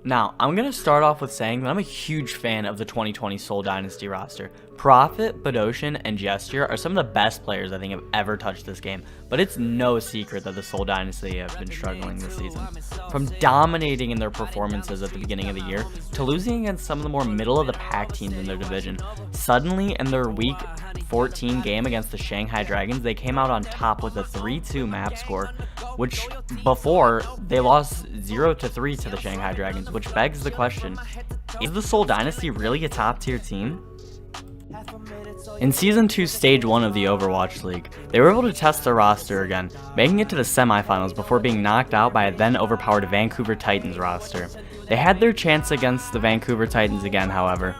Now, I'm going to start off with saying that I'm a huge fan of the 2020 Seoul Dynasty roster. Prophet, Badoshin, and Gesture are some of the best players I think have ever touched this game, but it's no secret that the Seoul Dynasty have been struggling this season. From dominating in their performances at the beginning of the year, to losing against some of the more middle-of-the-pack teams in their division, suddenly in their Week 14 game against the Shanghai Dragons, they came out on top with a 3-2 map score, which before they lost 0-3 to the Shanghai Dragons, which begs the question, is the Seoul Dynasty really a top-tier team? In Season 2 Stage 1 of the Overwatch League, they were able to test their roster again, making it to the semifinals before being knocked out by a then overpowered Vancouver Titans roster. They had their chance against the Vancouver Titans again, however.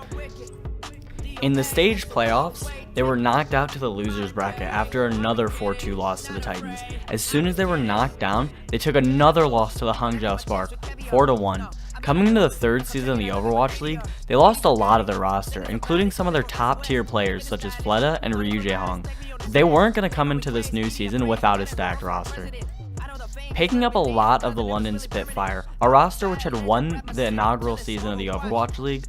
In the stage playoffs, they were knocked out to the losers bracket after another 4-2 loss to the Titans. As soon as they were knocked down, they took another loss to the Hangzhou Spark, 4-1. Coming into the third season of the Overwatch League, they lost a lot of their roster, including some of their top tier players such as Fleta and Ryu Jae-hong. They weren't going to come into this new season without a stacked roster. Picking up a lot of the London Spitfire, a roster which had won the inaugural season of the Overwatch League,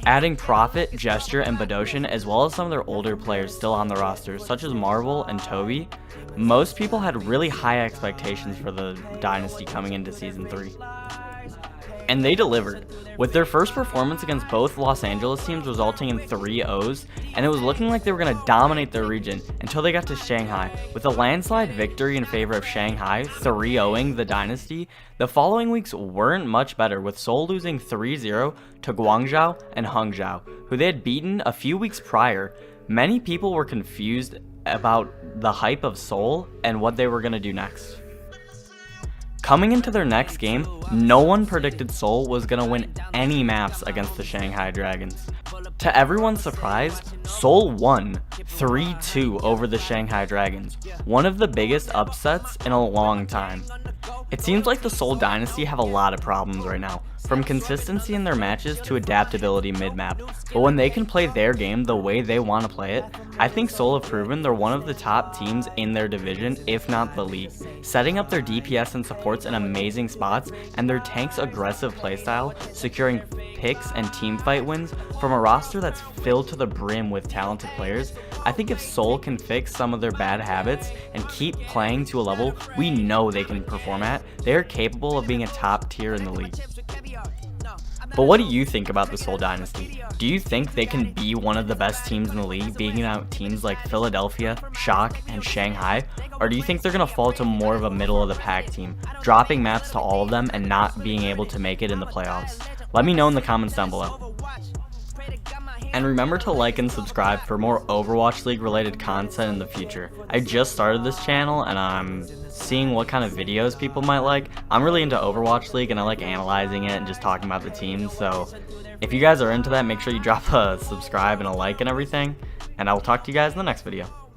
adding Prophet, Gesture, and Badoshin, as well as some of their older players still on the roster, such as Marvel and Toby. Most people had really high expectations for the Dynasty coming into Season 3. And they delivered, with their first performance against both Los Angeles teams resulting in 3-0s, and it was looking like they were going to dominate their region until they got to Shanghai. With a landslide victory in favor of Shanghai, 3-0ing the Dynasty, the following weeks weren't much better, with Seoul losing 3-0 to Guangzhou and Hangzhou, who they had beaten a few weeks prior. Many people were confused about the hype of Seoul and what they were going to do next. Coming into their next game, no one predicted Seoul was going to win any maps against the Shanghai Dragons. To everyone's surprise, Seoul won 3-2 over the Shanghai Dragons, one of the biggest upsets in a long time. It seems like the Seoul Dynasty have a lot of problems right now, from consistency in their matches to adaptability mid-map, but when they can play their game the way they want to play it, I think Seoul have proven they're one of the top teams in their division, if not the league, setting up their DPS and supports in amazing spots, and their tank's aggressive playstyle, securing picks and teamfight wins from a roster that's filled to the brim with talented players. I think if Seoul can fix some of their bad habits and keep playing to a level we know they can perform at, they are capable of being a top tier in the league. But what do you think about the Seoul Dynasty? Do you think they can be one of the best teams in the league, beating out teams like Philadelphia, Shock, and Shanghai? Or do you think they're going to fall to more of a middle-of-the-pack team, dropping maps to all of them and not being able to make it in the playoffs? Let me know in the comments down below. And remember to like and subscribe for more Overwatch League related content in the future. I just started this channel and I'm seeing what kind of videos people might like. I'm really into Overwatch League and I like analyzing it and just talking about the teams, so if you guys are into that, make sure you drop a subscribe and a like and everything, and I will talk to you guys in the next video.